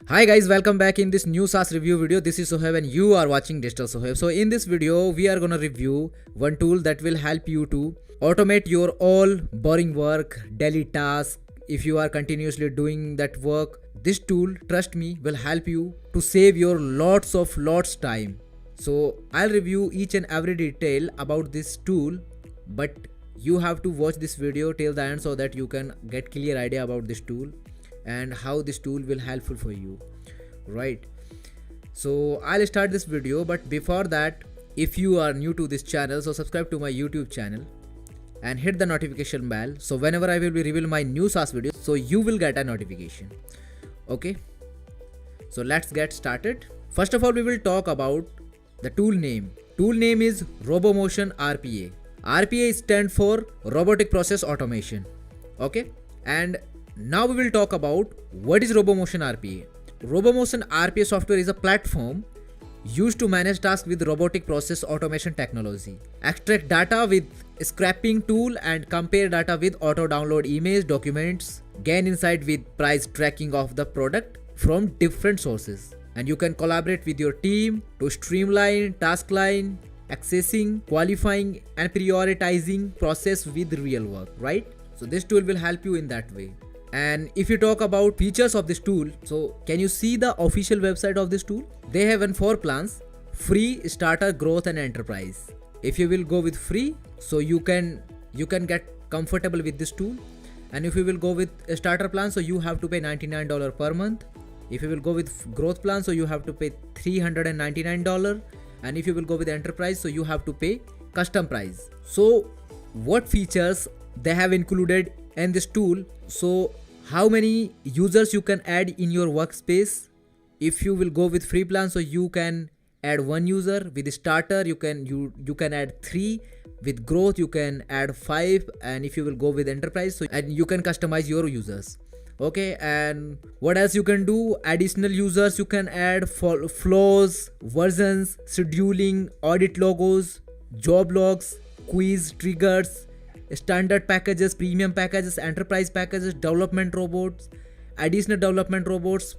Hi guys, welcome back in this new SaaS review video. This is Sohaib and you are watching Digital Sohaib. So in this video, we are gonna review one tool that will help you to automate your all boring work, daily tasks. If you are continuously doing that work, this tool, trust me, will help you to save your lots time. So I'll review each and every detail about this tool, but you have to watch this video till the end so that you can get clear idea about this tool and how this tool will helpful for you, right? So I'll start this video, but before that, if you are new to this channel, so subscribe to my YouTube channel and hit the notification bell, so whenever I will be reveal my new SaaS video, so you will get a notification. Okay, so let's get started. First of all, we will talk about the tool name. Tool name is RoboMotion RPA. RPA stands for Robotic Process Automation. Okay, and now we will talk about what is RoboMotion RPA. RoboMotion RPA software is a platform used to manage tasks with robotic process automation technology, extract data with scraping tool and compare data with auto download image documents, gain insight with price tracking of the product from different sources. And you can collaborate with your team to streamline task line, accessing, qualifying and prioritizing process with real work, right? So this tool will help you in that way. And if you talk about features of this tool, so can you see the official website of this tool? They have 4 plans: free, starter, growth and enterprise. If you will go with free, so you can get comfortable with this tool. And if you will go with a starter plan, so you have to pay $99 per month. If you will go with growth plan, so you have to pay $399. And if you will go with enterprise, so you have to pay custom price. So what features they have included in this tool? So how many users you can add in your workspace? If you will go with free plan, so you can add 1 user. With starter, you can add 3. With growth, you can add 5. And if you will go with enterprise, so and you can customize your users. Okay, and what else you can do? Additional users you can add for flows, versions, scheduling, audit logos, job logs, quiz triggers, standard packages, premium packages, enterprise packages, development robots, additional development robots,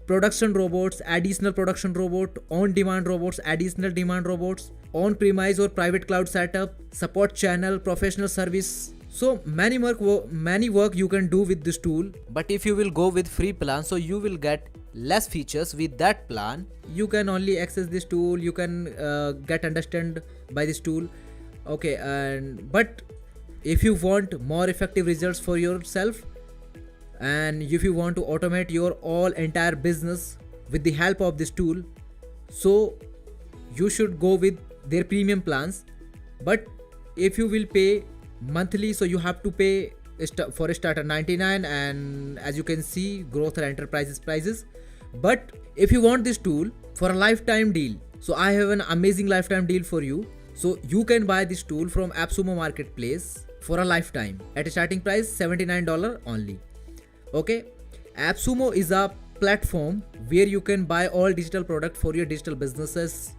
production robots, additional production robot, on demand robots, additional demand robots, on premise or private cloud setup, support channel, professional service. So many work you can do with this tool. But if you will go with free plan, so you will get less features with that plan. You can only access this tool, you can get understand by this tool. Okay, and but if you want more effective results for yourself, and if you want to automate your all entire business with the help of this tool, so you should go with their premium plans. But if you will pay monthly, so you have to pay for a starter 99, and as you can see, growth or enterprises prices. But if you want this tool for a lifetime deal, so I have an amazing lifetime deal for you. So you can buy this tool from AppSumo marketplace for a lifetime at a starting price $79 only. Okay, AppSumo is a platform where you can buy all digital product for your digital businesses,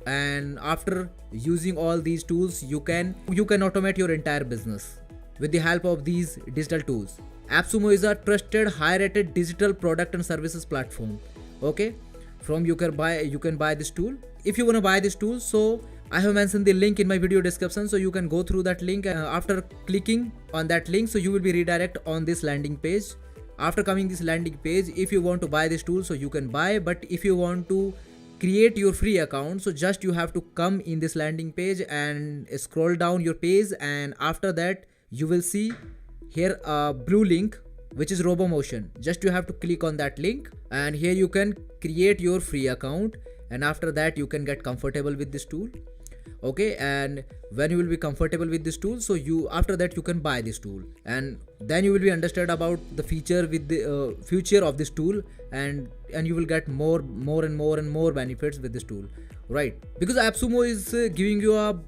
and after using all these tools, you can automate your entire business with the help of these digital tools. AppSumo is a trusted, high rated digital product and services platform. Okay, from you can buy this tool. If you want to buy this tool, so I have mentioned the link in my video description, so you can go through that link. After clicking on that link, so you will be redirect on this landing page. After coming this landing page, if you want to buy this tool, so you can buy. But if you want to create your free account, so just you have to come in this landing page and scroll down your page, and after that you will see here a blue link which is RoboMotion. Just you have to click on that link, and here you can create your free account, and after that you can get comfortable with this tool. Okay, and when you will be comfortable with this tool, so after that you can buy this tool, and then you will be understood about the feature with the future of this tool, and you will get more and more benefits with this tool, right? Because AppSumo is giving you a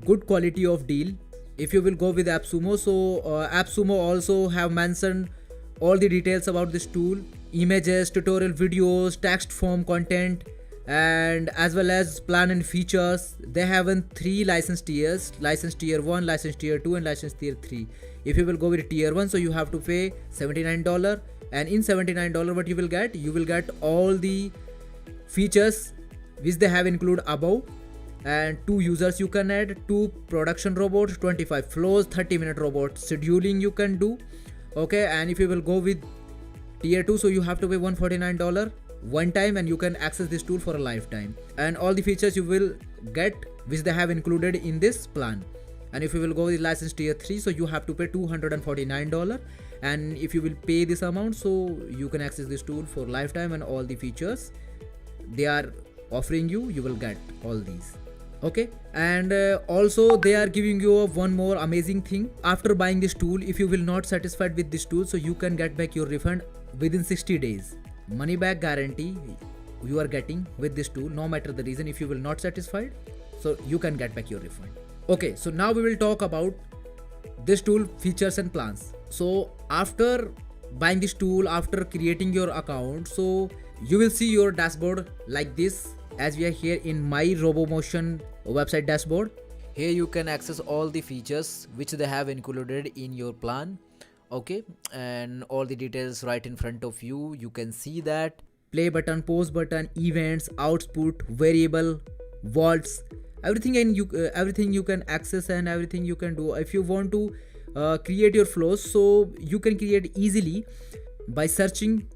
good quality of deal. If you will go with AppSumo, so AppSumo also have mentioned all the details about this tool: images, tutorial videos, text form content, and as well as plan and features. They have 3 license tiers: license tier 1, license tier 2 and license tier 3. If you will go with tier 1, so you have to pay $79, And in $79 what you will get all the features which they have included above, and 2 users you can add, 2 production robots, 25 flows, 30-minute robot scheduling you can do. Okay, and if you will go with tier 2, so you have to pay $149 one time, and you can access this tool for a lifetime, and all the features you will get which they have included in this plan. And if you will go with license tier 3, so you have to pay $249, and if you will pay this amount, so you can access this tool for lifetime, and all the features they are offering you will get all these. Okay, and also they are giving you one more amazing thing. After buying this tool, if you will not satisfied with this tool, so you can get back your refund within 60 days. Money back guarantee you are getting with this tool, no matter the reason. If you will not satisfied, so you can get back your refund. Okay, so now we will talk about this tool features and plans. So after buying this tool, after creating your account, so you will see your dashboard like this, as we are here in my RoboMotion website dashboard. Here you can access all the features which they have included in your plan. Okay, and all the details right in front of you. You can see that play button, pause button, events, output, variable, vaults, everything, and everything you can access, and everything you can do. If you want to create your flows, so you can create easily by searching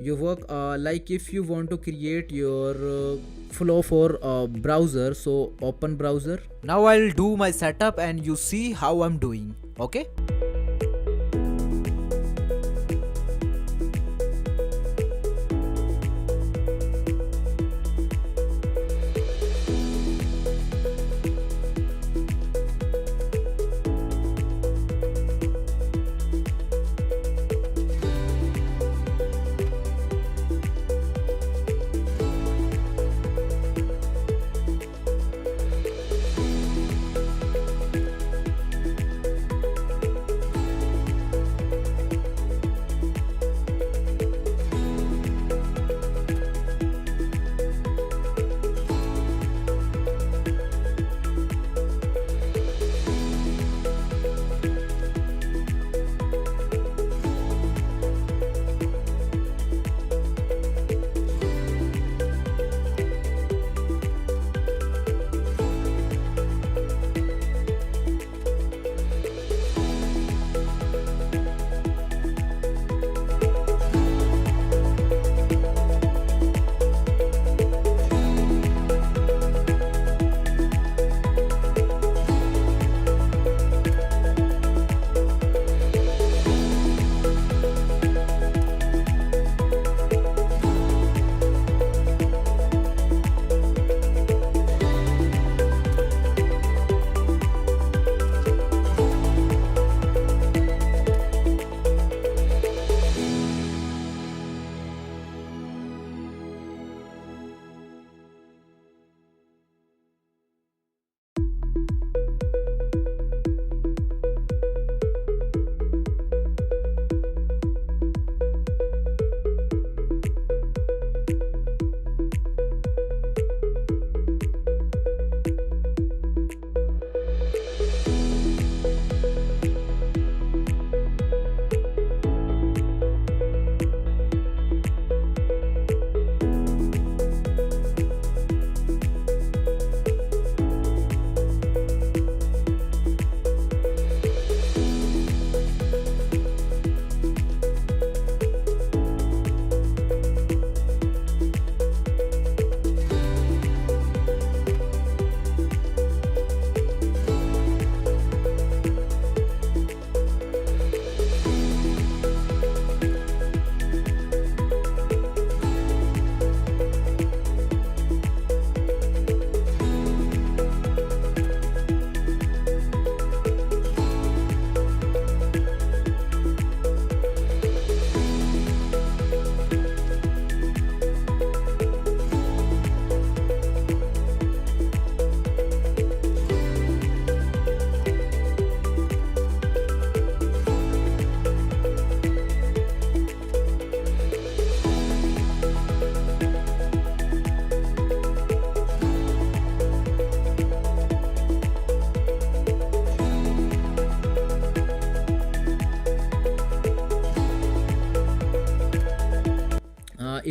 your work. Like if you want to create your flow for browser, so open browser. Now I'll do my setup and you see how I'm doing. Okay,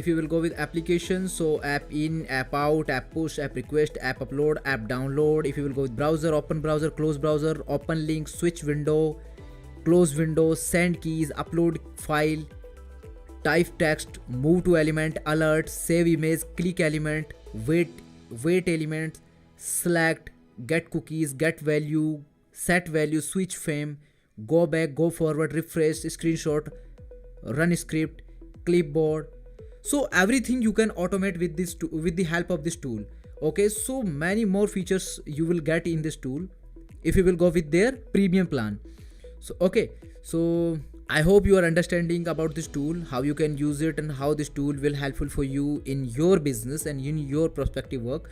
if you will go with applications, so app in, app out, app push, app request, app upload, app download. If you will go with browser, open browser, close browser, open link, switch window, close window, send keys, upload file, type text, move to element, alert, save image, click element, wait element, select, get cookies, get value, set value, switch frame, go back, go forward, refresh, screenshot, run script, clipboard. So everything you can automate with this with the help of this tool. Okay, so many more features you will get in this tool if you will go with their premium plan. So okay, so I hope you are understanding about this tool, how you can use it, and how this tool will helpful for you in your business and in your prospective work.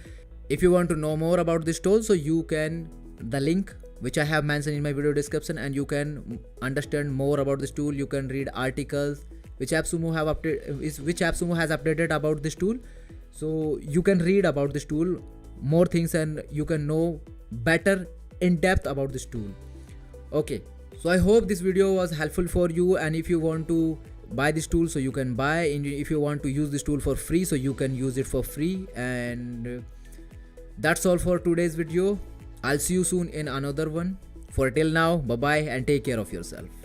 If you want to know more about this tool, so you can the link which I have mentioned in my video description, and you can understand more about this tool. You can read articles which AppSumo has updated about this tool. So you can read about this tool more things, and you can know better in depth about this tool. Okay, so I hope this video was helpful for you, and if you want to buy this tool, so you can buy, and if you want to use this tool for free, so you can use it for free. And that's all for today's video. I'll see you soon in another one. For till now, bye bye and take care of yourself.